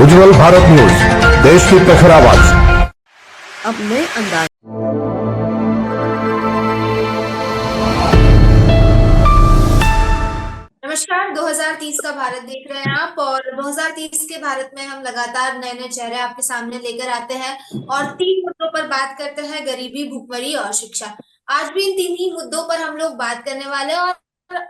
उज्जवल Bharat news, देश की प्रखर आवाज। अब नए अंदाज। नमस्कार। 2030 का भारत देख रहे हैं आप, और 2030 के भारत में हम लगातार नए नए चेहरे आपके सामने लेकर आते हैं और 3 मुद्दों पर बात करते हैं: गरीबी, भुखमरी और शिक्षा। आज भी इन 3 ही मुद्दों पर हम लोग बात करने वाले हैं। और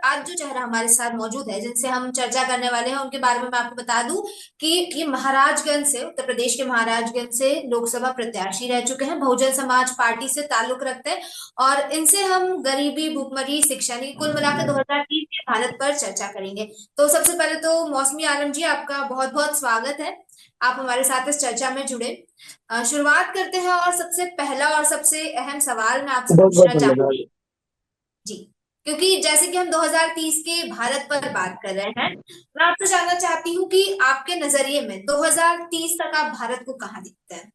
आज जो चेहरा हमारे साथ मौजूद है, जिनसे हम चर्चा करने वाले हैं, उनके बारे में मैं आपको बता दूं कि ये महाराजगंज से, उत्तर प्रदेश के महाराजगंज से लोकसभा प्रत्याशी रह चुके हैं, बहुजन समाज पार्टी से ताल्लुक रखते हैं। और इनसे हम गरीबी, भुखमरी, शिक्षा, यानी कुल मिलाकर 2030 के भारत पर चर्चा करेंगे। तो सबसे पहले तो मौसमी आलम जी, आपका बहुत बहुत स्वागत है, आप हमारे साथ इस चर्चा में जुड़े। शुरुआत करते हैं, और सबसे पहला और सबसे अहम सवाल मैं आपसे बहुत बहुत पूछना धन्यवाद। चाहूंगी जी, क्योंकि जैसे कि हम 2030 के भारत पर बात कर रहे हैं, मैं आपसे जानना चाहती हूँ कि आपके नजरिए में 2030 तक आप भारत को कहाँ दिखते हैं?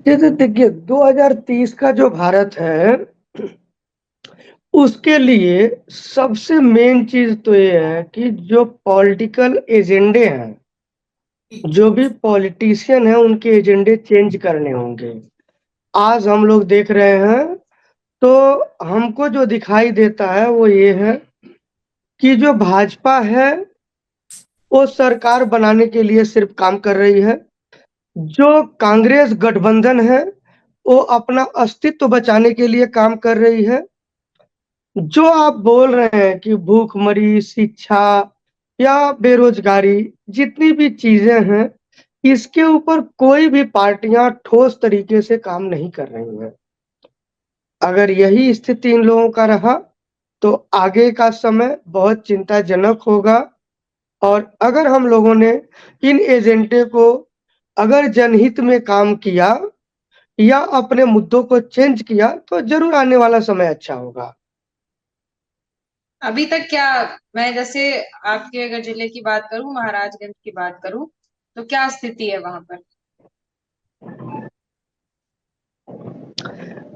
जैसे देखिए 2030 का जो भारत है, उसके लिए सबसे मेन चीज तो ये है कि जो पॉलिटिकल एजेंडे हैं, जो भी पॉलिटिशियन है, उनके एजेंडे चेंज करने होंगे। आज हम लोग देख रहे हैं, तो हमको जो दिखाई देता है वो ये है कि जो भाजपा है, वो सरकार बनाने के लिए सिर्फ काम कर रही है। जो कांग्रेस गठबंधन है, वो अपना अस्तित्व बचाने के लिए काम कर रही है। जो आप बोल रहे हैं कि भूखमरी, शिक्षा या बेरोजगारी, जितनी भी चीजें हैं, इसके ऊपर कोई भी पार्टियां ठोस तरीके से काम नहीं कर रही हैं। अगर यही स्थिति इन लोगों का रहा, तो आगे का समय बहुत चिंताजनक होगा। और अगर हम लोगों ने इन एजेंडे को, अगर जनहित में काम किया या अपने मुद्दों को चेंज किया, तो जरूर आने वाला समय अच्छा होगा। अभी तक क्या, मैं जैसे आपके अगर जिले की बात करूं, महाराजगंज की बात करूं, तो क्या स्थिति है वहां पर?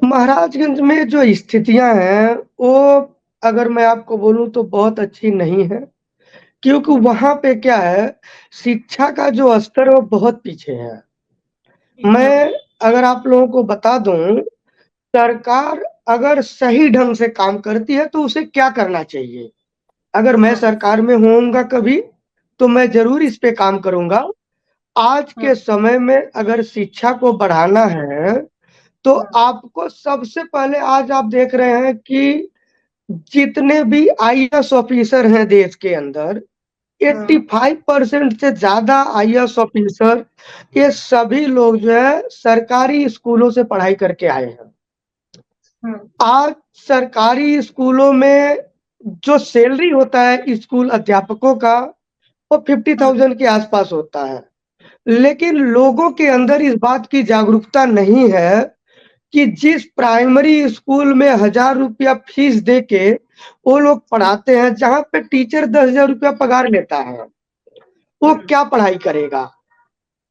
महाराजगंज में जो स्थितियां हैं, वो अगर मैं आपको बोलूं तो बहुत अच्छी नहीं है, क्योंकि वहां पे क्या है, शिक्षा का जो स्तर है वो बहुत पीछे है। मैं अगर आप लोगों को बता दूं, सरकार अगर सही ढंग से काम करती है तो उसे क्या करना चाहिए। अगर मैं सरकार में होऊंगा कभी, तो मैं जरूर इस पे काम करूंगा। आज के समय में अगर शिक्षा को बढ़ाना है, तो आपको सबसे पहले, आज आप देख रहे हैं कि जितने भी आईएएस ऑफिसर हैं देश के अंदर, 85% से ज्यादा आईएएस ऑफिसर, ये सभी लोग जो है सरकारी स्कूलों से पढ़ाई करके आए हैं। आज सरकारी स्कूलों में जो सैलरी होता है स्कूल अध्यापकों का, वो 50,000 के आसपास होता है। लेकिन लोगों के अंदर इस बात की जागरूकता नहीं है कि जिस प्राइमरी स्कूल में 1,000 रुपया फीस दे के वो लोग पढ़ाते हैं, जहाँ पे टीचर 10,000 रुपया पगार लेता है, वो क्या पढ़ाई करेगा।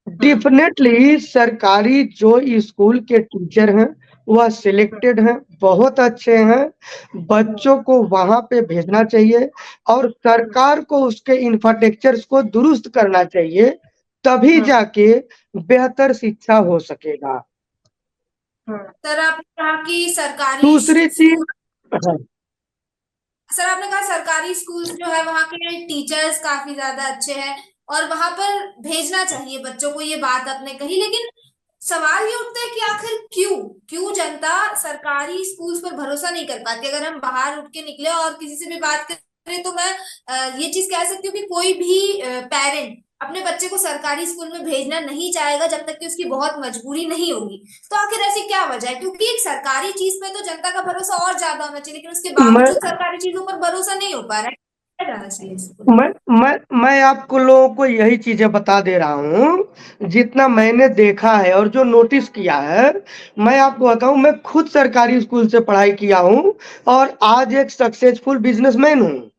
डेफिनेटली सरकारी जो स्कूल के टीचर हैं, वह सिलेक्टेड हैं, बहुत अच्छे हैं, बच्चों को वहां पे भेजना चाहिए और सरकार को उसके इंफ्रास्ट्रक्चर्स को दुरुस्त करना चाहिए, तभी जाके बेहतर शिक्षा हो सकेगा। सर, आपने कहा कि सरकारी दूसरी चीज, सर आपने कहा सरकारी स्कूल्स जो है, वहाँ के टीचर्स काफी ज्यादा अच्छे हैं और वहां पर भेजना चाहिए बच्चों को, ये बात आपने कही। लेकिन सवाल ये उठता है कि आखिर क्यों क्यों जनता सरकारी स्कूल्स पर भरोसा नहीं कर पाती? अगर हम बाहर उठ के निकले और किसी से भी बात करें, तो मैं ये चीज कह सकती हूँ कि कोई भी पेरेंट अपने बच्चे को सरकारी स्कूल में भेजना नहीं चाहेगा जब तक कि उसकी बहुत मजबूरी नहीं होगी। तो आखिर ऐसी क्या वजह है? क्योंकि एक सरकारी चीज में तो जनता का भरोसा और ज्यादा होना चाहिए, लेकिन उसके मैं बावजूद सरकारी चीजों पर भरोसा नहीं हो पा रहा है। क्या जाना चाहिए इसको? मैं आपको लोगों को यही चीजें बता दे रहा हूँ, जितना मैंने देखा है और जो नोटिस किया है। मैं आपको बताऊं, मैं खुद सरकारी स्कूल से पढ़ाई किया हूँ और आज एक सक्सेसफुल बिजनेसमैन हूँ।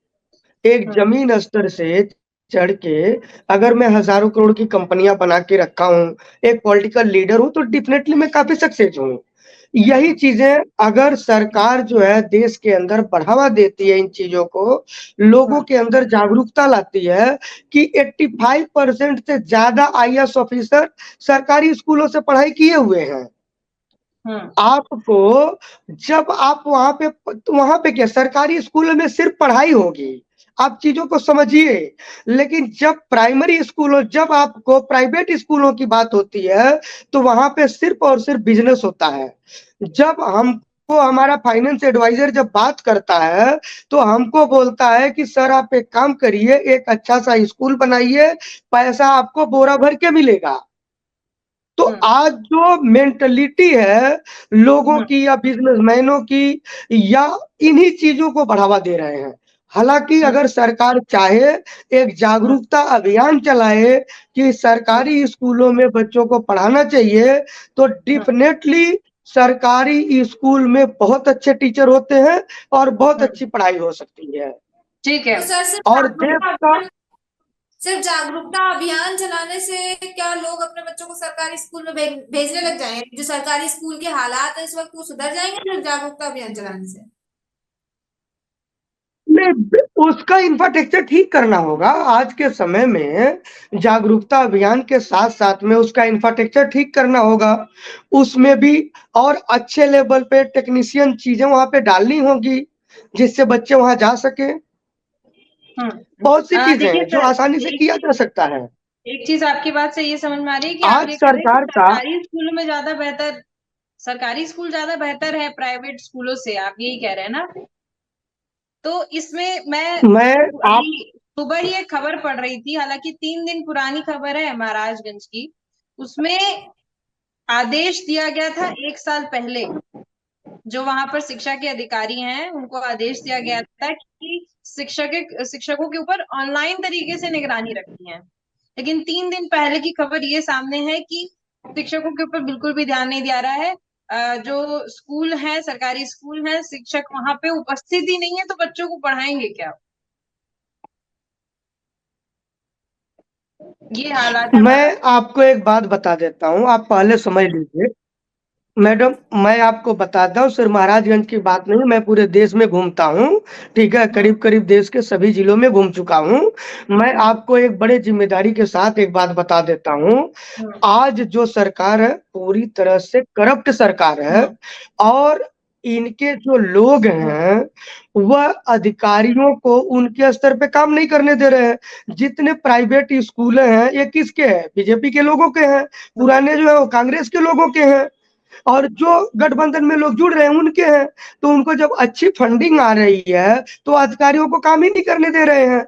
एक जमीन स्तर से चढ़ के अगर मैं हजारों करोड़ की कंपनियां बना के रखा हूँ, एक पॉलिटिकल लीडर हूँ, तो डेफिनेटली मैं काफी सक्सेस हूँ। यही चीजें अगर सरकार जो है देश के अंदर बढ़ावा देती है इन चीजों को, लोगों के अंदर जागरूकता लाती है कि 85% से ज्यादा आईएएस ऑफिसर सरकारी स्कूलों से पढ़ाई किए हुए हैं। आपको जब आप वहां पे क्या सरकारी स्कूलों में सिर्फ पढ़ाई होगी, आप चीजों को समझिए। लेकिन जब आपको प्राइवेट स्कूलों की बात होती है तो वहां पे सिर्फ और सिर्फ बिजनेस होता है। जब हमको हमारा फाइनेंस एडवाइजर जब बात करता है तो हमको बोलता है कि सर आप एक काम करिए, एक अच्छा सा स्कूल बनाइए, पैसा आपको बोरा भर के मिलेगा। तो आज जो मेंटलिटी है लोगों की या बिजनेसमैनों की, या इन्हीं चीजों को बढ़ावा दे रहे हैं। हालांकि अगर सरकार चाहे एक जागरूकता अभियान चलाए कि सरकारी स्कूलों में बच्चों को पढ़ाना चाहिए, तो डेफिनेटली सरकारी स्कूल में बहुत अच्छे टीचर होते हैं और बहुत अच्छी पढ़ाई हो सकती है। ठीक है। तो सर और सिर्फ जागरूकता अभियान चलाने से क्या लोग अपने बच्चों को सरकारी स्कूल में भेजने लग जाएंगे? जो सरकारी स्कूल के हालात है इस वक्त वो सुधर जाएंगे सिर्फ जागरूकता अभियान चलाने से? नहीं, उसका इंफ्रास्ट्रक्चर ठीक करना होगा। आज के समय में जागरूकता अभियान के साथ साथ में उसका इंफ्रास्ट्रक्चर ठीक करना होगा। उसमें भी और अच्छे लेवल पे टेक्नीशियन चीजें वहां पे डालनी होगी जिससे बच्चे वहां जा सके। बहुत सी चीजें हैं जो आसानी से किया जा सकता है। एक चीज आपकी बात से ये समझ में आ रही है कि आज आप ये कह रहे हैं कि सरकार का सरकारी स्कूलों में ज्यादा बेहतर, सरकारी स्कूल ज्यादा बेहतर है प्राइवेट स्कूलों से, आप यही कह रहे हैं ना? तो इसमें मैं सुबह ही एक खबर पढ़ रही थी, हालांकि 3 दिन पुरानी खबर है महाराजगंज की। उसमें आदेश दिया गया था 1 साल पहले, जो वहां पर शिक्षा के अधिकारी हैं उनको आदेश दिया गया था कि शिक्षकों के ऊपर ऑनलाइन तरीके से निगरानी रखनी है। लेकिन 3 दिन पहले की खबर ये सामने है कि शिक्षकों के ऊपर बिल्कुल भी ध्यान नहीं दिया रहा है। जो स्कूल है, सरकारी स्कूल है, शिक्षक वहां पे उपस्थित ही नहीं है, तो बच्चों को पढ़ाएंगे क्या? ये हालात है। मैं आपको एक बात बता देता हूँ, आप पहले समझ लीजिए। मैडम, मैं आपको बताता हूँ, सिर्फ महाराजगंज की बात नहीं, मैं पूरे देश में घूमता हूँ। ठीक है, करीब करीब देश के सभी जिलों में घूम चुका हूँ। मैं आपको एक बड़े जिम्मेदारी के साथ एक बात बता देता हूँ। आज जो सरकार है पूरी तरह से करप्ट सरकार है, और इनके जो लोग हैं वह अधिकारियों को उनके स्तर पे काम नहीं करने दे रहे हैं। जितने प्राइवेट स्कूल हैं ये किसके हैं? बीजेपी के लोगों के हैं। पुराने जो है वो कांग्रेस के लोगों के हैं, और जो गठबंधन में लोग जुड़ रहे हैं उनके हैं। तो उनको जब अच्छी फंडिंग आ रही है तो अधिकारियों को काम ही नहीं करने दे रहे हैं।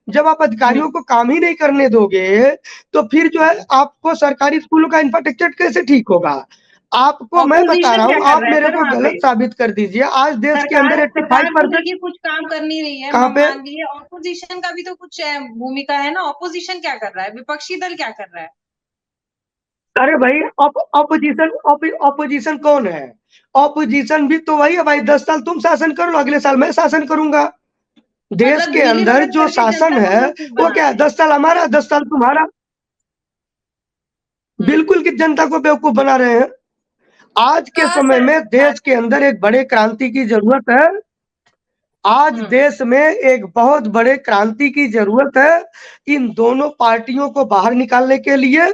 जब आप अधिकारियों को काम ही नहीं करने दोगे तो फिर जो है आपको सरकारी स्कूलों का इंफ्रास्ट्रक्चर कैसे ठीक होगा? आपको मैं बता रहा हूँ, आप मेरे को गलत साबित कर दीजिए। आज देश के अंदर 85% कुछ काम कर नहीं रही है, कहाँ पे? मान लीजिए ऑपोजिशन का भी तो कुछ भूमिका है ना। ऑपोजिशन क्या कर रहा है? विपक्षी दल क्या कर रहा है? अरे भाई, ऑपोजिशन कौन है? ऑपोजिशन भी तो वही है भाई। 10 साल तुम शासन करो, अगले साल मैं शासन करूंगा। देश मतलब के अंदर जो शासन है वो क्या है? 10 साल हमारा, 10 साल तुम्हारा। बिल्कुल कि जनता को बेवकूफ बना रहे हैं। आज के समय में देश के अंदर एक बड़े क्रांति की जरूरत है। आज देश में एक बहुत बड़े क्रांति की जरूरत है इन दोनों पार्टियों को बाहर निकालने के लिए,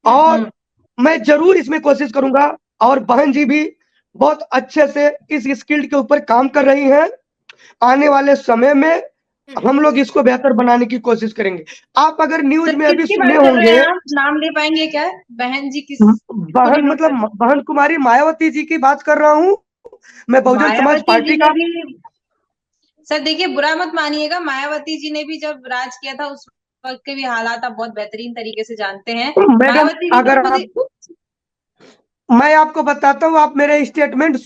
और मैं जरूर इसमें कोशिश करूंगा। और बहन जी भी बहुत अच्छे से इस स्किल के ऊपर काम कर रही हैं। आने वाले समय में हम लोग इसको बेहतर बनाने की कोशिश करेंगे। आप अगर न्यूज में अभी सुने होंगे, नाम ले पाएंगे क्या? बहन जी किस? बहन मतलब बहन कुमारी मायावती जी की बात कर रहा हूँ मैं, बहुजन समाज पार्टी का। सर देखिए, बुरा मत मानिएगा, मायावती जी ने भी जब राज किया था उस वक्त के भी हालात आप बहुत बेहतरीन तरीके से जानते हैं। मैडम, अगर मैं आपको बताता हूँ, आप मेरे स्टेटमेंट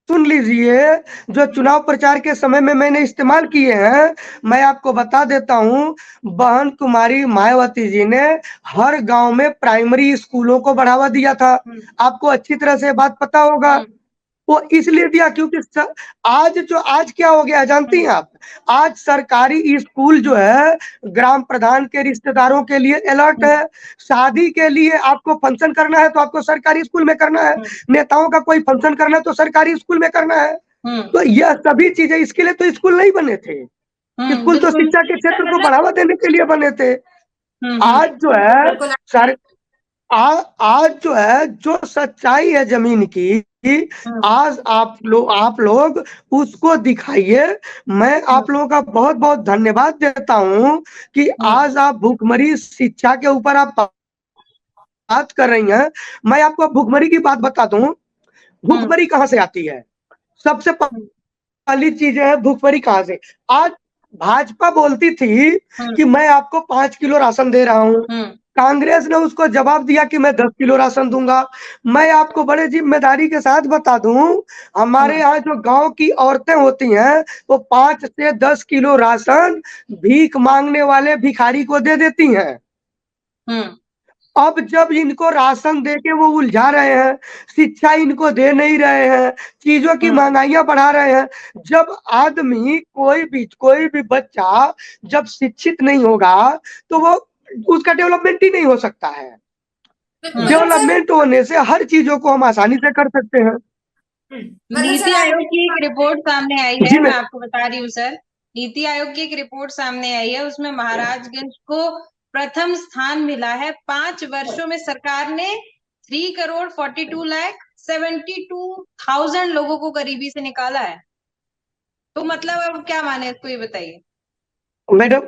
सुन लीजिए जो चुनाव प्रचार के समय में मैंने इस्तेमाल किए हैं। मैं आपको बता देता हूं, बहन कुमारी मायावती जी ने हर गांव में प्राइमरी स्कूलों को बढ़ावा दिया था। आपको अच्छी तरह से बात पता होगा। वो इसलिए दिया क्योंकि आज क्या हो गया जानती हैं आप? आज सरकारी स्कूल जो है ग्राम प्रधान के रिश्तेदारों के लिए अलर्ट है। शादी के लिए आपको फंक्शन करना है तो आपको सरकारी स्कूल में करना है, नेताओं का कोई फंक्शन करना है तो सरकारी स्कूल में करना है। तो यह सभी चीजें, इसके लिए तो स्कूल नहीं बने थे। स्कूल तो शिक्षा के क्षेत्र को बढ़ावा देने के लिए बने थे। आज जो है आज जो है जो सच्चाई है जमीन की, आज आप लोग उसको दिखाइए। मैं आप लोगों का बहुत बहुत धन्यवाद देता हूं कि आज आप भूखमरी शिक्षा के ऊपर आप बात कर रही हैं। मैं आपको भूखमरी की बात बता दूं, भूखमरी कहाँ से आती है? सबसे पहली चीज है भूखमरी कहाँ से। आज भाजपा बोलती थी कि मैं आपको 5 किलो राशन दे रहा हूं, कांग्रेस ने उसको जवाब दिया कि मैं 10 किलो राशन दूंगा। मैं आपको बड़े जिम्मेदारी के साथ बता दूं, हमारे यहाँ जो गांव की औरतें होती हैं वो 5 से 10 किलो राशन भीख मांगने वाले भिखारी को दे देती हैं। अब जब इनको राशन देके वो उलझा रहे हैं, शिक्षा इनको दे नहीं रहे हैं, चीजों की महंगाइयां बढ़ा रहे हैं। जब आदमी कोई भी बच्चा जब शिक्षित नहीं होगा तो वो उसका डेवलपमेंट ही नहीं हो सकता है। डेवलपमेंट होने से हर चीजों को हम आसानी से कर सकते हैं। नीति आयोग की एक रिपोर्ट सामने आई है, मैं आपको बता रही हूँ सर। नीति आयोग की एक रिपोर्ट सामने आई है, उसमें महाराजगंज को प्रथम स्थान मिला है। 5 वर्षों में सरकार ने 3,42,72,000 लोगों को गरीबी से निकाला है। तो मतलब अब क्या माने इसको, ये बताइए। मैडम,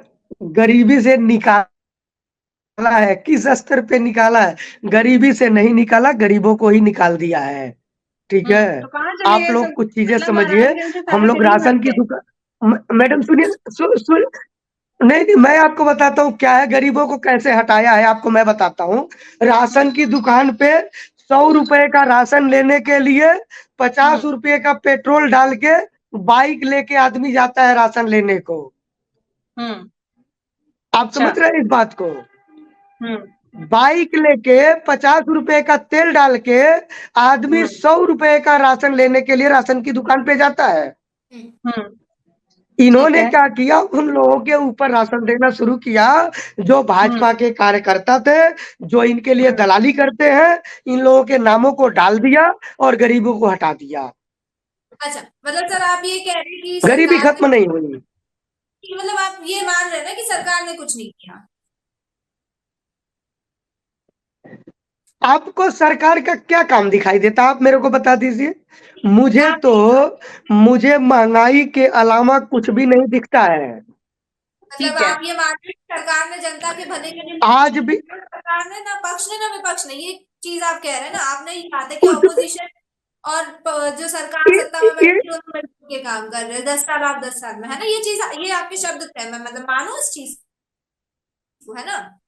गरीबी से निकाला है, किस स्तर पे निकाला है? गरीबी से नहीं निकाला, गरीबों को ही निकाल दिया है। ठीक है, तो आप लोग कुछ चीजें समझिए। हम लोग राशन की दुकान, मैडम सुनिए, नहीं, मैं आपको बताता हूँ क्या है, गरीबों को कैसे हटाया है आपको मैं बताता हूँ। राशन की दुकान पे 100 रुपए का राशन लेने के लिए 50 रुपए का पेट्रोल डाल के बाइक लेके आदमी जाता है राशन लेने को। आप समझ रहे हैं इस बात को? बाइक लेके 50 रुपए का तेल डाल के आदमी 100 रुपए का राशन लेने के लिए राशन की दुकान पे जाता है। इन्होंने क्या किया, उन लोगों के ऊपर राशन देना शुरू किया जो भाजपा के कार्यकर्ता थे, जो इनके लिए दलाली करते हैं। इन लोगों के नामों को डाल दिया और गरीबों को हटा दिया। अच्छा, मतलब सर आप ये कह रहे हैं कि गरीबी खत्म नहीं हुई, मतलब आप ये मान रहे हैं ना कि सरकार ने कुछ नहीं किया। आपको सरकार का क्या काम दिखाई देता, आप मेरे को बता दीजिए। मुझे महंगाई के अलावा कुछ भी नहीं दिखता है। मतलब आप ये मान रहे हैं सरकार ने जनता के भले के लिए आज भी सरकार ने ना पक्ष ने ना विपक्ष ने, ये चीज आप कह रहे हैं ना। आपने ये बात है कि ऑपोजिशन और जो सरकार सत्ता में बैठी है मिलकर के काम कर रहे हैं 10 साल आप 10 साल में, है ना। ये चीज, ये आपके शब्द थे, मैं मतलब मानो इस चीज को, है ना।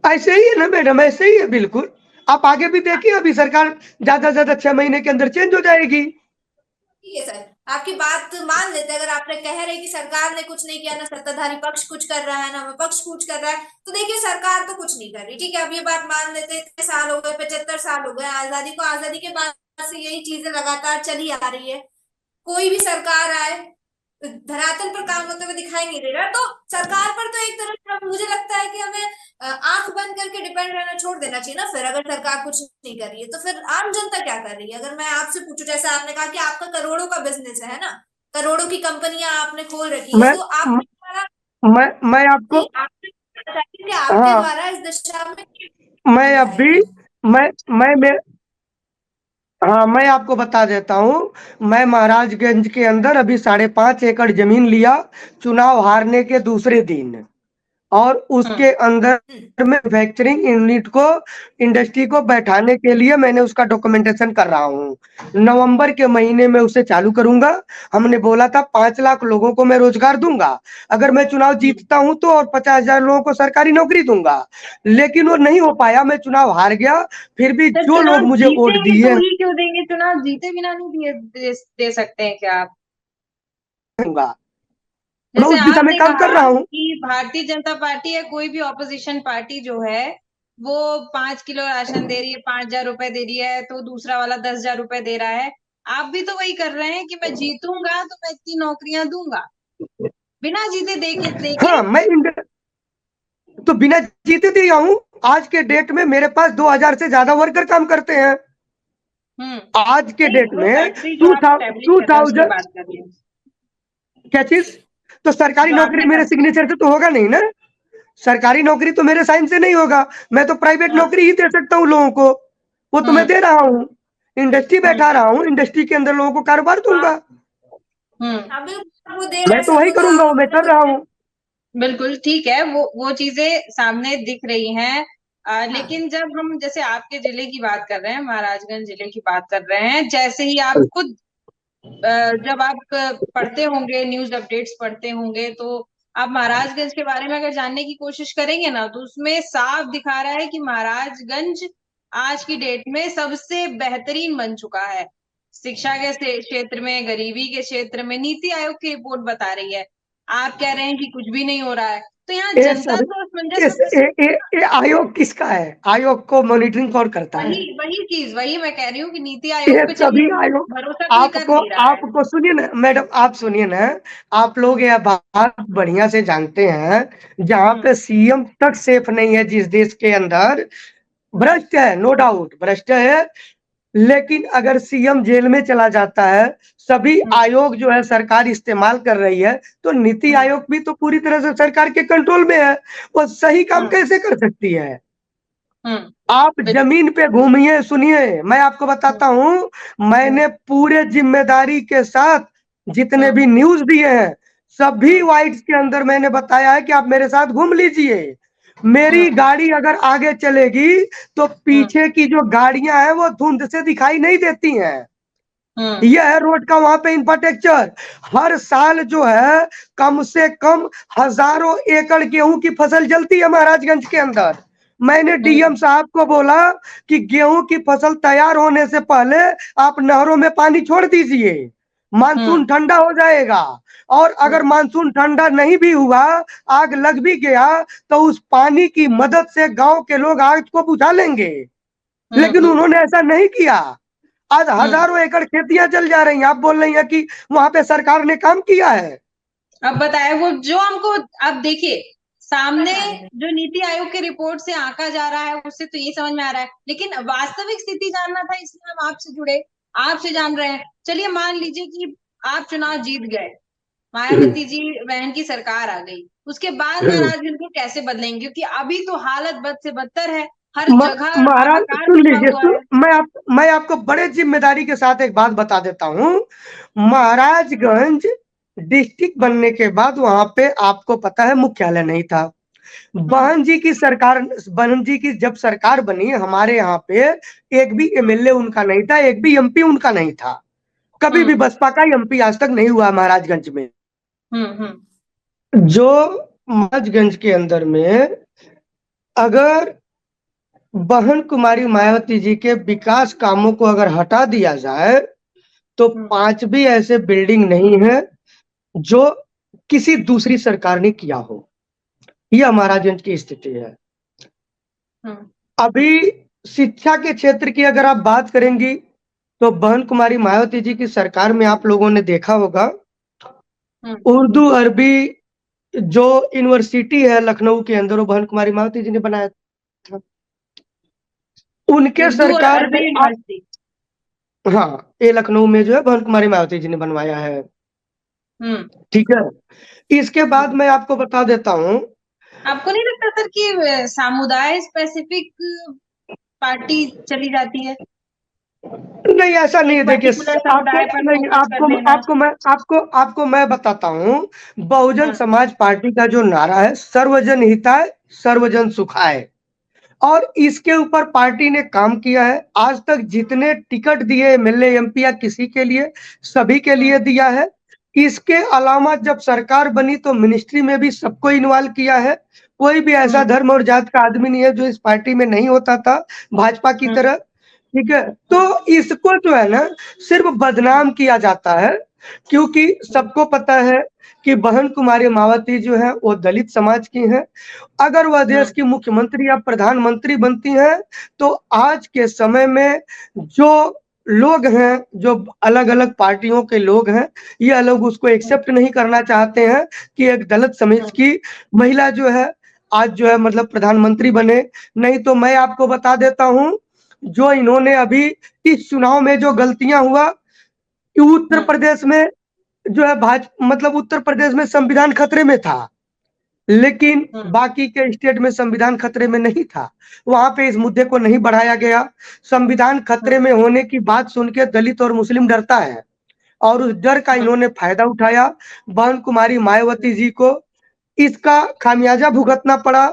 ऐसे ही है ना मैडम, ऐसे ही है बिल्कुल। आप आगे भी देखिए, अभी सरकार ज्यादा से ज्यादा 6 महीने के अंदर चेंज हो जाएगी। ठीक है सर, आपकी बात मान लेते हैं। अगर आपने कह रहे कि सरकार ने कुछ नहीं किया, ना सत्ताधारी पक्ष कुछ कर रहा है, ना विपक्ष कुछ कर रहा है, तो देखिए सरकार तो कुछ नहीं कर रही। ठीक है, अब ये बात मान लेते हैं। इतने साल हो गए, 75 साल हो गए आजादी को। आजादी के बाद से यही चीजें लगातार चली आ रही है। कोई भी सरकार आए धरातल पर काम होते हुए दिखाई नहीं दे रहा। तो सरकार पर तो एक तरह से मुझे लगता है कि हमें आंख बंद करके डिपेंड रहना छोड़ देना चाहिए ना। फिर अगर सरकार कुछ नहीं कर रही है तो फिर आम जनता क्या कर रही है? अगर मैं आपसे पूछूं, जैसे आपने कहा कि आपका करोड़ों का बिजनेस है ना, करोड़ों की कंपनियां आपने खोल रखी है, तो आप मैं आपको आपके द्वारा इस दिशा में मैं अभी मैं आपको बता देता हूँ। मैं महाराजगंज के अंदर अभी 5.5 एकड़ जमीन लिया चुनाव हारने के दूसरे दिन, और उसके अंदर में मैन्युफैक्चरिंग यूनिट को, इंडस्ट्री को बैठाने के लिए मैंने उसका डॉक्यूमेंटेशन कर रहा हूँ। नवंबर के महीने में उसे चालू करूंगा। हमने बोला था 5 लाख लोगों को मैं रोजगार दूंगा अगर मैं चुनाव जीतता हूं तो, और 50,000 लोगों को सरकारी नौकरी दूंगा। लेकिन वो नहीं हो पाया, मैं चुनाव हार गया। फिर भी जो लोग मुझे वोट दिए, क्यों देंगे? चुनाव जीते बिना नहीं दे सकते हैं क्या आप? मैं उस दिशा में काम कर रहा हूँ कि भारतीय जनता पार्टी या कोई भी ऑपोजिशन पार्टी जो है वो 5 किलो राशन दे रही है, 5,000 रुपए दे रही है, तो दूसरा वाला 10,000 रुपए दे रहा है। आप भी तो वही कर रहे हैं कि मैं जीतूंगा तो मैं इतनी नौकरियां दूंगा, बिना जीते देखे लेके। हाँ, तो बिना जीते दिया हूँ। आज के डेट में मेरे पास 2000 से ज्यादा वर्कर काम करते हैं। आज के डेट में 2000 बात कर रही हूँ। क्या चीज? तो सरकारी नौकरी मेरे सिग्नेचर से तो होगा नहीं ना। सरकारी नौकरी तो मेरे साइन से नहीं होगा। मैं तो प्राइवेट नौकरी ही दे सकता हूँ लोगों को। वो तो मैं दे रहा हूँ, इंडस्ट्री बैठा रहा हूँ, इंडस्ट्री के अंदर लोगों को कारोबार दूंगा। मैं तो वही करूंगा, वो मैं कर रहा हूँ। बिल्कुल ठीक है, वो चीजें सामने दिख रही हैं। लेकिन जब हम जैसे आपके जिले की बात कर रहे हैं, महाराजगंज जिले की बात कर रहे हैं, जैसे ही आप खुद जब आप पढ़ते होंगे, न्यूज अपडेट्स पढ़ते होंगे, तो आप महाराजगंज के बारे में अगर जानने की कोशिश करेंगे ना, तो उसमें साफ दिखा रहा है कि महाराजगंज आज की डेट में सबसे बेहतरीन बन चुका है। शिक्षा के क्षेत्र में, गरीबी के क्षेत्र में। नीति आयोग की रिपोर्ट बता रही है, आप कह रहे हैं कि कुछ भी नहीं हो रहा है। तो यहाँ जनता तो असमंजस। आयोग किसका है? आयोग को मॉनिटरिंग कौन करता है? वही मैं कह रही हूँ कि नीति आयोग पे सभी आयोग भरोसा कोई कर नहीं रहा है। आपको सुनिए ना मैडम, आप सुनिए ना, आप लोग यह बात बढ़िया से जानते हैं, जहाँ पे सीएम तक सेफ नहीं है जिस देश के अंदर, भ्रष्ट है, नो डाउट भ्रष्ट है। लेकिन अगर सीएम जेल में चला जाता है, सभी आयोग जो है सरकार इस्तेमाल कर रही है, तो नीति आयोग भी तो पूरी तरह से सरकार के कंट्रोल में है। वो सही काम कैसे कर सकती है? आप जमीन पे घूमिए, सुनिए, मैं आपको बताता हूँ। मैंने पूरे जिम्मेदारी के साथ जितने भी न्यूज दिए हैं, सभी वाइट्स के अंदर मैंने बताया है कि आप मेरे साथ घूम लीजिए। मेरी गाड़ी अगर आगे चलेगी तो पीछे की जो गाड़ियां हैं वो धुंध से दिखाई नहीं देती हैं। यह है रोड का वहां पे इंफ्रास्ट्रक्चर। हर साल जो है कम से कम हजारों एकड़ गेहूं की फसल जलती है महाराजगंज के अंदर। मैंने डीएम साहब को बोला कि गेहूं की फसल तैयार होने से पहले आप नहरों में पानी छोड़ दीजिए, मानसून ठंडा हो जाएगा। और अगर मानसून ठंडा नहीं भी हुआ, आग लग भी गया, तो उस पानी की मदद से गांव के लोग आग को बुझा लेंगे। लेकिन उन्होंने ऐसा नहीं किया। आज हजारों एकड़ खेतियां जल जा रही हैं। आप बोल रही हैं कि वहां पे सरकार ने काम किया है। अब बताए वो जो हमको, अब देखिए सामने जो नीति आयोग की रिपोर्ट से आंका जा रहा है, उससे तो ये समझ में आ रहा है, लेकिन वास्तविक स्थिति जानना था, इसलिए हम आपसे जुड़े, आपसे जान रहे हैं। चलिए मान लीजिए कि आप चुनाव जीत गए, मायावती जी बहन की सरकार आ गई, उसके बाद महाराजगंज को कैसे बदलेंगे? क्योंकि अभी तो हालत बद से बदतर है, हर जगह महाराज सुन लीजिए, मैं आपको बड़े जिम्मेदारी के साथ एक बात बता देता हूँ। महाराजगंज डिस्ट्रिक्ट बनने के बाद वहां पे आपको पता है मुख्यालय नहीं था। बहन जी की जब सरकार बनी, हमारे यहाँ पे एक भी एमएलए उनका नहीं था, एक भी एमपी उनका नहीं था। कभी भी बसपा का एमपी आज तक नहीं हुआ महाराजगंज में। जो महाराजगंज के अंदर में अगर बहन कुमारी मायावती जी के विकास कामों को अगर हटा दिया जाए, तो 5 भी ऐसे बिल्डिंग नहीं है जो किसी दूसरी सरकार ने किया हो। यह महाराजगंज की स्थिति है। अभी शिक्षा के क्षेत्र की अगर आप बात करेंगी, तो बहन कुमारी मायावती जी की सरकार में आप लोगों ने देखा होगा, उर्दू अरबी जो यूनिवर्सिटी है लखनऊ के अंदर, वो बहन कुमारी मायावती जी ने बनाया था। उनके सरकार में हाँ, ये लखनऊ में जो है बहन कुमारी मायावती जी ने बनवाया है। ठीक है। इसके बाद मैं आपको बता देता हूँ, आपको नहीं लगता सर कि समुदाय स्पेसिफिक पार्टी चली जाती है? नहीं, ऐसा नहीं है। देखिए आपको मैं बताता हूँ, बहुजन समाज पार्टी का जो नारा है, सर्वजन हिताय सर्वजन सुखाय, और इसके ऊपर पार्टी ने काम किया है। आज तक जितने टिकट दिए एमएलए एमपी या किसी के लिए, सभी के लिए दिया है। इसके अलावा जब सरकार बनी तो मिनिस्ट्री में भी सबको इन्वॉल्व किया है। कोई भी ऐसा धर्म और जात का आदमी नहीं है जो इस पार्टी में नहीं होता था, भाजपा की तरह। ठीक है। तो इसको जो है ना सिर्फ बदनाम किया जाता है, क्योंकि सबको पता है कि बहन कुमारी मायावती जो है वो दलित समाज की हैं। अगर वह देश की मुख्यमंत्री या प्रधानमंत्री बनती हैं, तो आज के समय में जो लोग हैं, जो अलग-अलग पार्टियों के लोग हैं, ये लोग उसको एक्सेप्ट नहीं करना चाहते हैं कि एक दलित समाज की महिला जो है, आज जो है मतलब प्रधानमंत्री बने। नहीं तो मैं आपको बता देता हूँ, जो इन्होंने अभी इस चुनाव में जो गलतियाँ हुआ कि उत्तर प्रदेश में जो है मतलब उत्तर प्रदेश में संविधान खतरे में था, लेकिन बाकी के स्टेट में संविधान खतरे में नहीं था। वहाँ पे इस मुद्दे को नहीं बढ़ाया गया। संविधान खतरे में होने की बात सुन के दलित और मुस्लिम डरता है और उस डर का इन्होंने फायदा उठाया। बहन कुमारी मायावती जी को इसका खामियाजा भुगतना पड़ा।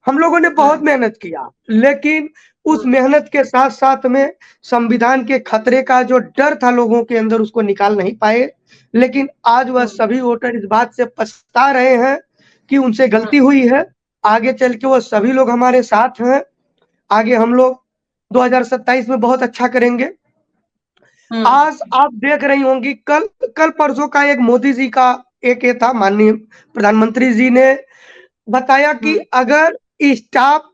हम लोगों ने बहुत मेहनत किया, लेकिन उस मेहनत के साथ-साथ में संविधान के खतरे का जो डर था लोगों के अंदर उसको निकाल नहीं पाए। लेकिन आज वह सभी वोटर इस बात से पछता रहे हैं कि उनसे गलती हुई है। आगे चल के वो सभी लोग हमारे साथ हैं। आगे हम लोग 2027 में बहुत अच्छा करेंगे। आज आप देख रही होंगी कल परसों का एक मोदी जी का एक ये था, माननीय प्रधानमंत्री जी ने बताया कि अगर स्टाफ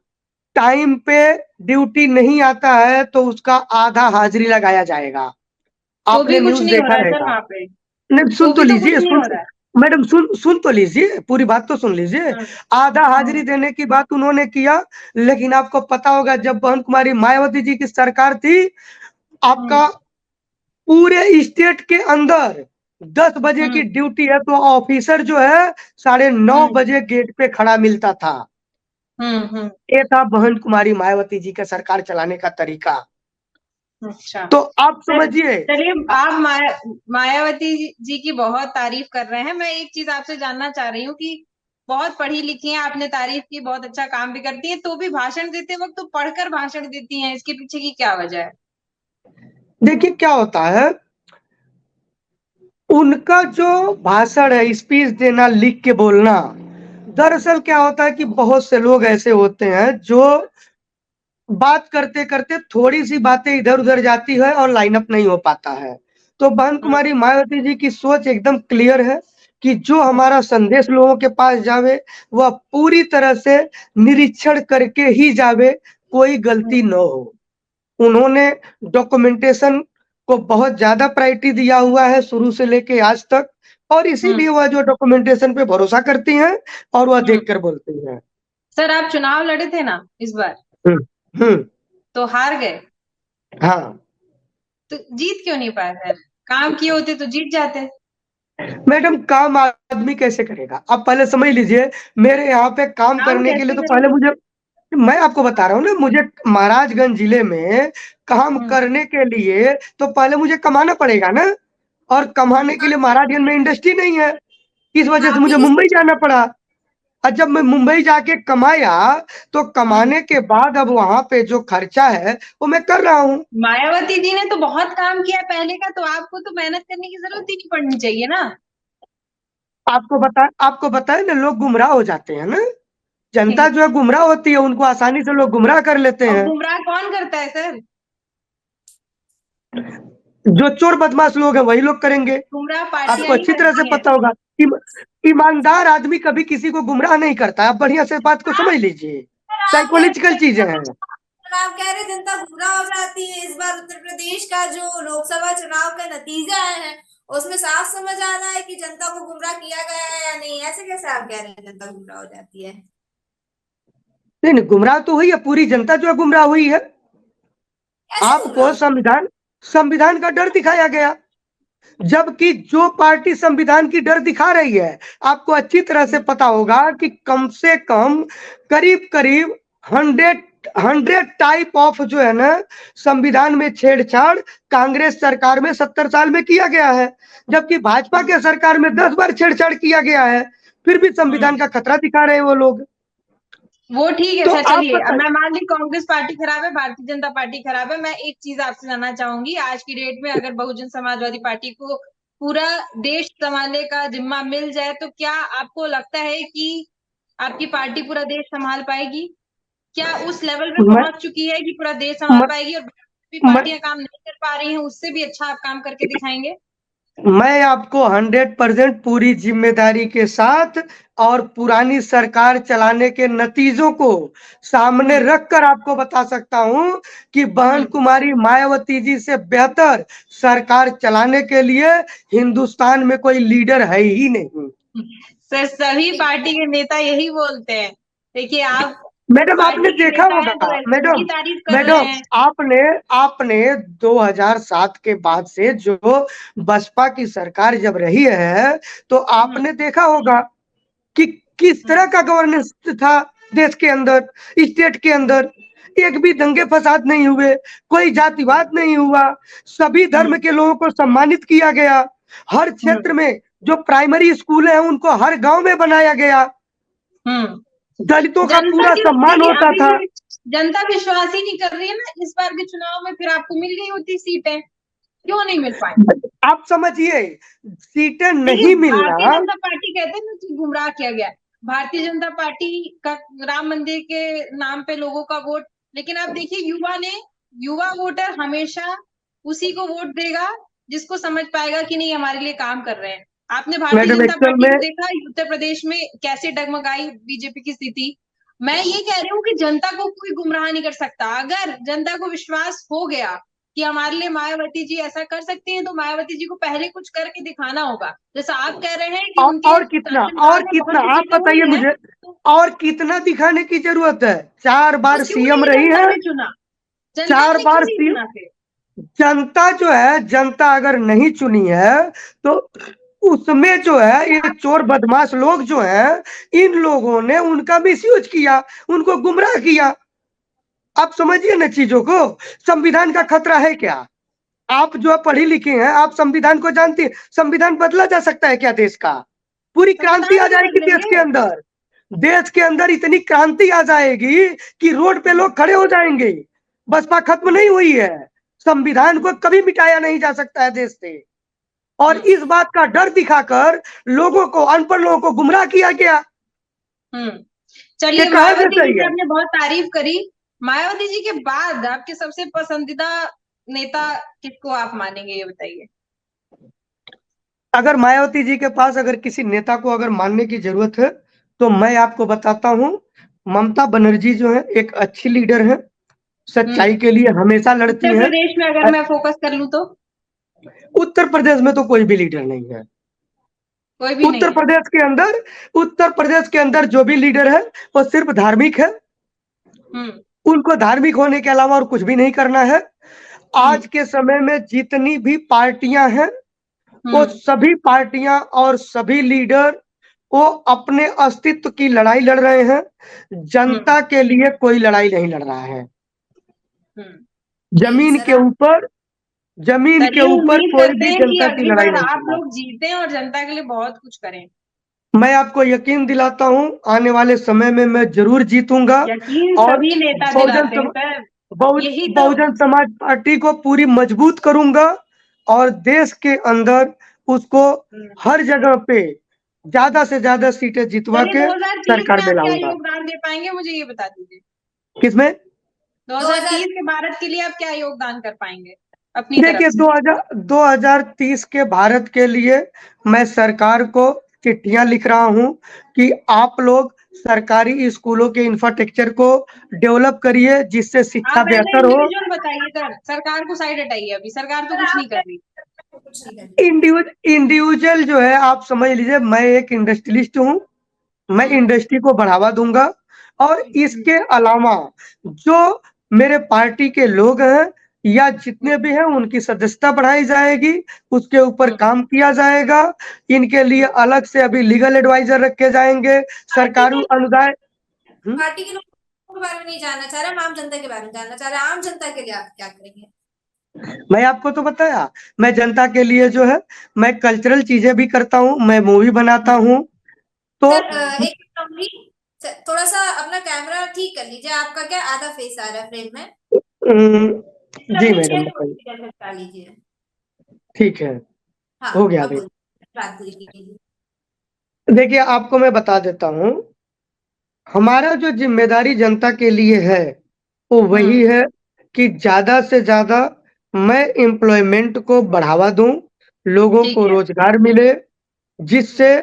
टाइम पे ड्यूटी नहीं आता है तो उसका आधा हाजिरी लगाया जाएगा। तो आपने भी कुछ न्यूज़ नहीं हो देखा रहा है सर रहेगा। वहाँ पे। नहीं सुन तो भी तो लीजिए, कुछ नहीं हो रहा है। मैडम सुन तो लीजिए, पूरी बात तो सुन लीजिए। आधा हाजिरी देने की बात उन्होंने किया, लेकिन आपको पता होगा जब बहन कुमारी मायावती जी की सरकार थी, आपका पूरे स्टेट के अंदर 10 बजे की ड्यूटी है तो ऑफिसर जो है 9:30 बजे गेट पे खड़ा मिलता था। ये था बहन कुमारी मायावती जी का सरकार चलाने का तरीका। अच्छा, तो आप समझिए। चलिए आप मायावती जी की बहुत तारीफ कर रहे हैं। मैं एक चीज आपसे जानना चाह रही हूँ कि बहुत पढ़ी लिखी हैं, आपने तारीफ की, बहुत अच्छा काम भी करती हैं, तो भी भाषण देते वक्त तो पढ़कर भाषण देती हैं, इसके पीछे की क्या वजह है? देखिए क्या होता है, उनका जो भाषण है, स्पीच देना, लिख के बोलना, दरअसल क्या होता है कि बहुत से लोग ऐसे होते हैं जो बात करते-करते थोड़ी-सी बातें इधर-उधर जाती है और लाइन अप नहीं हो पाता है। तो बहन कुमारी मायावती जी की सोच एकदम क्लियर है कि जो हमारा संदेश लोगों के पास जावे, वह पूरी तरह से निरीक्षण करके ही जावे, कोई गलती न हो। उन्होंने डॉक्यूमेंटेशन को बहुत ज़्यादा प्रायोरिटी दिया हुआ है शुरू से लेके आज तक और इसीलिए वह जो डॉक्यूमेंटेशन पे भरोसा करती हैं और वह देखकर बोलती हैं। सर आप चुनाव लड़े थे ना इस बार, हुँ, हुँ, तो हार गए, हाँ। तो जीत क्यों नहीं पाए सर? काम किए होते तो जीत जाते। मैडम काम आदमी कैसे करेगा? आप पहले समझ लीजिए, मेरे यहाँ पे काम काम करने के लिए कैसे तो पहले करेंगे? मैं आपको बता रहा हूँ ना, मुझे महाराजगंज जिले में काम करने के लिए तो पहले मुझे कमाना पड़ेगा ना और कमाने के लिए महाराजगंज में इंडस्ट्री नहीं है। इस वजह से आप भी मुझे मुंबई जाना पड़ा और जब मैं मुंबई जाके कमाया, तो कमाने के बाद अब वहाँ पे जो खर्चा है, वो मैं कर रहा हूँ। मायावती जी ने तो बहुत काम किया पहले का, तो आपको तो मेहनत करने की जरूरत ही नहीं पड़नी चाहिए ना। आपको बताए ना, लोग गुमराह हो जाते हैं ना, जनता जो है गुमराह होती है, उनको आसानी से लोग गुमराह कर लेते और हैं। गुमराह कौन करता है सर? जो चोर बदमाश लोग हैं वही लोग करेंगे। गुमराह आपको पार्टियां ही अच्छी तरह से करती हैं। पता होगा। ईमानदार आदमी कभी किसी को गुमराह नहीं करता है। आप बढ़िया से बात को समझ लीजिए, आप कह साइकोलॉजिकल चीजें हैं। आप कह रहे जनता गुमराह हो जाती है। इस बार उत्तर प्रदेश का जो लोकसभा चुनाव का नतीजा है उसमें साफ समझ आ रहा है कि जनता को गुमराह किया गया है या नहीं। ऐसे कैसे आप कह रहे हैं जनता गुमराह हो जाती है? नहीं, गुमराह तो हुई है, पूरी जनता जो है गुमराह हुई है। कैसे गुमराह आपको संविधान का डर दिखाया गया, जबकि जो पार्टी संविधान की डर दिखा रही है, आपको अच्छी तरह से पता होगा कि कम से कम करीब-करीब 100 टाइप ऑफ जो है ना संविधान में छेड़छाड़ कांग्रेस सरकार में 70 साल में किया गया है, जबकि भाजपा के सरकार में 10 बार छेड़छाड़ किया गया है, फिर भी संविधान का खतरा दिखा रहे हैं वो लोग। वो ठीक है तो सर, आप चलिए अब बताइए। मैं मान ली कांग्रेस पार्टी खराब है, भारतीय जनता पार्टी खराब है। मैं एक चीज आपसे जानना चाहूंगी, आज की डेट में अगर बहुजन समाजवादी पार्टी को पूरा देश संभालने का जिम्मा मिल जाए तो क्या आपको लगता है कि आपकी पार्टी पूरा देश संभाल पाएगी? क्या उस लेवल पे मैं, पहुंच चुकी है कि पूरा देश संभाल मैं, पाएगी और भी मैं, पार्टियां काम नहीं कर पा रही हैं उससे भी अच्छा आप काम करके दिखाएंगे? मैं आपको 100% पूरी जिम्मेदारी के साथ और पुरानी सरकार चलाने के नतीजों को सामने रखकर आपको बता सकता हूं कि बहन कुमारी मायावती जी से बेहतर सरकार चलाने के लिए हिंदुस्तान में कोई लीडर है ही नहीं। सर सभी पार्टी के नेता यही बोलते हैं। देखिए आप मैडम आपने पार्टी के देखा नेता हैं तो होगा, ऐसे मैडम ही तारीफ कर रहे मैडम हैं। आपने 2007 के बाद से जो बसपा की सरकार जब रही है तो आपने देखा होगा कि किस तरह का गवर्नेंस था देश के अंदर, स्टेट के अंदर। एक भी दंगे फसाद नहीं हुए, कोई जातिवाद नहीं हुआ, सभी धर्म के लोगों को सम्मानित किया गया। हर क्षेत्र में जो प्राइमरी स्कूल है उनको हर गांव में बनाया गया। दलितों का जनता पूरा की सम्मान देखिए होता अभी था। भी जनता विश्वास ही नहीं कर रही है ना। इस बार के चुनाव में फिर आपको मिल गई होती सीटें, क्यों नहीं मिल पाई? आप समझिए, सीटें नहीं देखिए मिलना। भारतीय जनता पार्टी कहते हैं ना कि गुमराह किया गया है। भारतीय जनता पार्टी का राम मंदिर के नाम पे लोगों का वोट, लेकिन आप देखिए युवा वोटर हमेशा उसी को वोट देगा जिसको समझ पाएगा कि नहीं हमारे लिए काम कर रहे हैं। आपने भारतीय मैडम जनता एक्चुअल पार्टी में को देखा उत्तर प्रदेश में कैसे डगमगाई बीजेपी की स्थिति। मैं ये कह रही हूँ कि जनता को कोई गुमराह नहीं कर सकता। अगर जनता को विश्वास हो गया कि हमारे लिए मायावती जी ऐसा कर सकती हैं, तो मायावती जी को पहले कुछ करके दिखाना होगा। जैसा आप कह रहे हैं कि उनके और कितना शासनकाल में बहुत सी आप चीजें हुई बताइए हैं, मुझे, तो और कितना दिखाने की जरूरत है? 4 बार क्यों सीएम नहीं रही जनता है, ने चुना? जनता 4 ने क्यों बार नहीं सीएम। चुना फिर? जनता जो है, जनता अगर नहीं चुनी है तो उसमें जो है ये चोर बदमाश लोग जो है, इन लोगों ने उनका मिसयूज किया, उनको गुमराह किया। आप समझिए ना चीजों को। संविधान का खतरा है क्या? आप जो पढ़ी लिखी हैं, आप संविधान को जानती हैं। संविधान बदला जा सकता है क्या देश का? पूरी क्रांति संविधान आ क्यों जाएगी देश के बदलेंगे? अंदर। देश के अंदर इतनी क्रांति आ जाएगी कि रोड पे लोग खड़े हो जाएंगे। बसपा खत्म नहीं हुई है। संविधान को कभी मिटाया नहीं जा सकता है देश से। और इस बात का डर दिखाकर लोगों को, अनपढ़ लोगों को गुमराह किया गया। चलिए, कहां से मायावती जी सही की है? आपने बहुत तारीफ करी। मायावती जी के बाद आपके सबसे पसंदीदा नेता किसको आप मानेंगे, ये बताइए। अगर मायावती जी के पास अगर किसी नेता को अगर मानने की जरूरत है तो मैं आपको बताता हूं, ममता बनर्जी जो है एक अच्छी लीडर है, सच्चाई के लिए हमेशा लड़ती उत्तर हैं। प्रदेश में अगर मैं फोकस कर लूं तो उत्तर प्रदेश में तो कोई भी लीडर नहीं है। कोई भी नहीं उत्तर है। प्रदेश के अंदर उत्तर प्रदेश के अंदर जो भी लीडर है वो सिर्फ धार्मिक है। उनको धार्मिक होने के अलावा और कुछ भी नहीं करना है। आज के समय में जितनी भी पार्टियां हैं वो सभी पार्टियां और सभी लीडर वो अपने अस्तित्व की लड़ाई लड़ रहे हैं। जनता के लिए कोई लड़ाई नहीं लड़ रहा है। जमीन के ऊपर चलिए, उम्मीद कोई करते भी हैं कि जनता की अगली लड़ाई बार नहीं आप लड़ रहा। लोग जीतें और जनता के लिए बहुत कुछ करें। मैं आपको यकीन दिलाता हूं आने वाले समय में मैं जरूर जीतूंगा। यकीन और सभी नेता बहुजन दिलाते हैं सर। यही तो बहुजन समाज पार्टी को पूरी मजबूत करूंगा और देश के अंदर उसको हर जगह पे ज्यादा से ज्यादा सीटें जितवा चलिए, के 2030 सरकार में में आप क्या लाऊंगा। योगदान दे पाएंगे, मुझे ये बता दीजिए। किसमें? 2030 के भारत के लिए आप क्या योगदान कर पाएंगे अपनी देखिए, तरफ से? 2030 के भारत के लिए मैं सरकार को चिट्ठियां लिख रहा हूं कि आप लोग सरकारी स्कूलों के इंफ्रास्ट्रक्चर को डेवलप करिए जिससे शिक्षा आप ऐसे बेहतर हो। इंडिविजुअल बताइए सर, सरकार को साइड हटाइए। अभी सरकार तो कुछ नहीं कर रही। इंडिविजुअल जो है, आप समझ लीजिए मैं एक इंडस्ट्रियलिस्ट हूं। मैं इंडस्ट्री को बढ़ावा दूंगा और इसके अलावा जो मेरे पार्टी के लोग हैं या जितने भी हैं उनकी सदस्यता बढ़ाई जाएगी, उसके ऊपर काम किया जाएगा। इनके लिए अलग से अभी लीगल एडवाइजर रखे जाएंगे। सरकारी अनुदान। पार्टी के लोगों के बारे में नहीं जानना चाह रहा, हम आम जनता के बारे में जानना चाह रहे हैं। आम जनता के लिए आप क्या करेंगे? मैं आपको तो बताया, मैं जनता के लिए जो है मैं कल्चरल चीजें भी करता हूँ, मैं मूवी बनाता हूँ। तो सर एक थोड़ा सा अपना कैमरा ठीक कर लीजिए। आपका क्या आधा फेस आ रहा है फ्रेम में। जी मैडम बताइए। हटा लीजिए। ठीक है, हाँ, हो गया अब अभी। बात पूरी कीजिए। देखिए, आपको मैं बता देता हूँ, हमारा जो जिम्मेदारी जनता के लिए है वो वही है कि ज्यादा से ज्यादा मैं एम्प्लॉयमेंट को बढ़ावा दूं, लोगों ठीक को है। रोजगार मिले, जिससे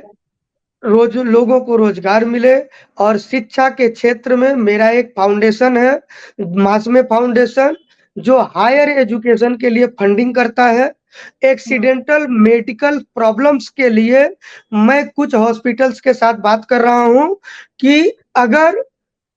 लोगों को रोजगार मिले। और शिक्षा के क्षेत्र में मेरा एक फाउंडेशन है, मासमे फाउंडेशन, जो हायर एजुकेशन के लिए फंडिंग करता है। एक्सीडेंटल मेडिकल प्रॉब्लम्स के लिए मैं कुछ हॉस्पिटल्स के साथ बात कर रहा हूँ कि अगर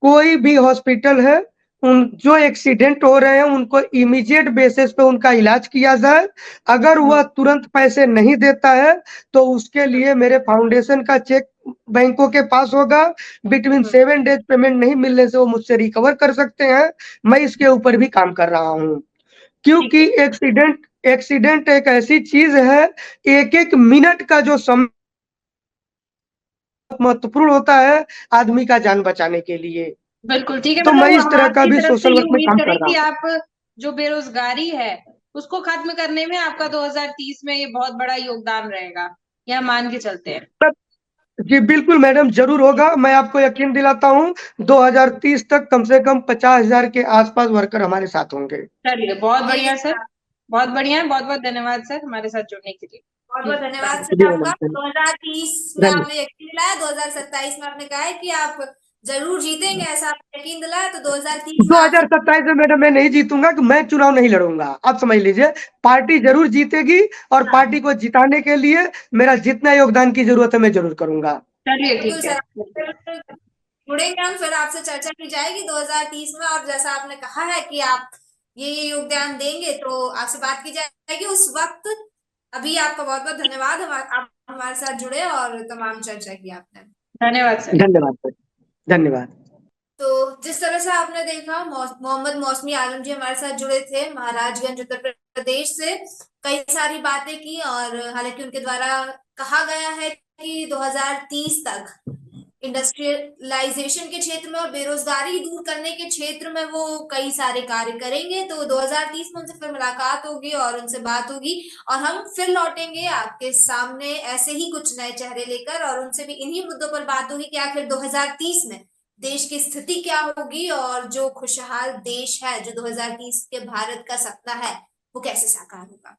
कोई भी हॉस्पिटल है, उन जो एक्सीडेंट हो रहे हैं उनको इमीडिएट बेसिस पे उनका इलाज किया जाए। अगर वह तुरंत पैसे नहीं देता है तो उसके लिए मेरे फाउंडेशन का चेक बैंकों के पास होगा। बिटवीन 7 डेज पेमेंट नहीं मिलने से वो मुझसे रिकवर कर सकते हैं। मैं इसके ऊपर भी काम कर रहा हूँ, ठीक क्योंकि है। एक्सीडेंट एक्सीडेंट एक ऐसी चीज है, एक-एक मिनट का जो समय महत्वपूर्ण होता है आदमी का जान बचाने के लिए। बिल्कुल ठीक है, तो मैं मतलब इस हम तरह का आपकी भी तरफ से सोशल ये वर्क में उम्मीद काम करें कर रहा कि हूँ। आप जो बेरोजगारी है उसको खत्म करने में आपका 2030 में ये बहुत बड़ा योगदान रहेगा, यह मान के चलते हैं। जी बिल्कुल मैडम, ज़रूर होगा। मैं आपको यकीन दिलाता हूँ 2030 तक कम से कम 50,000 के आस-पास वर्कर हमारे साथ होंगे। चलिए, बहुत चलिए बढ़िया सर, बहुत बढ़िया है। बहुत-बहुत धन्यवाद सर हमारे साथ जुड़ने के लिए। बहुत बहुत धन्यवाद जी सर मैडम, आपका। 2030 में धन्य आपने यकीन दिलाया, 2027 में आपने कहा है कि आप जरूर जीतेंगे, ऐसा आपने यकीन दिलाया, तो 2030 में आप 2027 में मैडम मैं नहीं जीतूँगा, कि मैं चुनाव नहीं लड़ूँगा। आप समझ लीजिए, पार्टी ज़रूर जीतेगी और हाँ, पार्टी को जिताने के लिए मेरा जितना योगदान की ज़रूरत है मैं ज़रूर करूँगा। चलिए बिल्कुल ठीक है। सर, जुड़ेंगे हम, फिर आपसे चर्चा की जाएगी 2030 में, और जैसा आपने कहा है कि आप ये योगदान देंगे तो आपसे बात की जाएगी उस वक्त। अभी आपका बहुत बहुत धन्यवाद, आप हमारे साथ जुड़े और तमाम चर्चा की आपने। धन्यवाद सर। धन्यवाद सर, धन्यवाद। तो जिस तरह से आपने देखा, मोहम्मद मौसमी आलम जी हमारे साथ जुड़े थे महाराजगंज उत्तर प्रदेश से, कई सारी बातें की, और हालांकि उनके द्वारा कहा गया है कि 2030 तक इंडस्ट्रियलाइजेशन के क्षेत्र में और बेरोजगारी दूर करने के क्षेत्र में वो कई सारे कार्य करेंगे। तो 2030 में उनसे फिर मुलाकात होगी और उनसे बात होगी, और हम फिर लौटेंगे आपके सामने ऐसे ही कुछ नए चेहरे लेकर, और उनसे भी इन्हीं मुद्दों पर बात होगी कि आखिर 2030 में देश की स्थिति क्या होगी, और जो खुशहाल देश है, जो 2030 के भारत का सपना है, वो कैसे साकार होगा।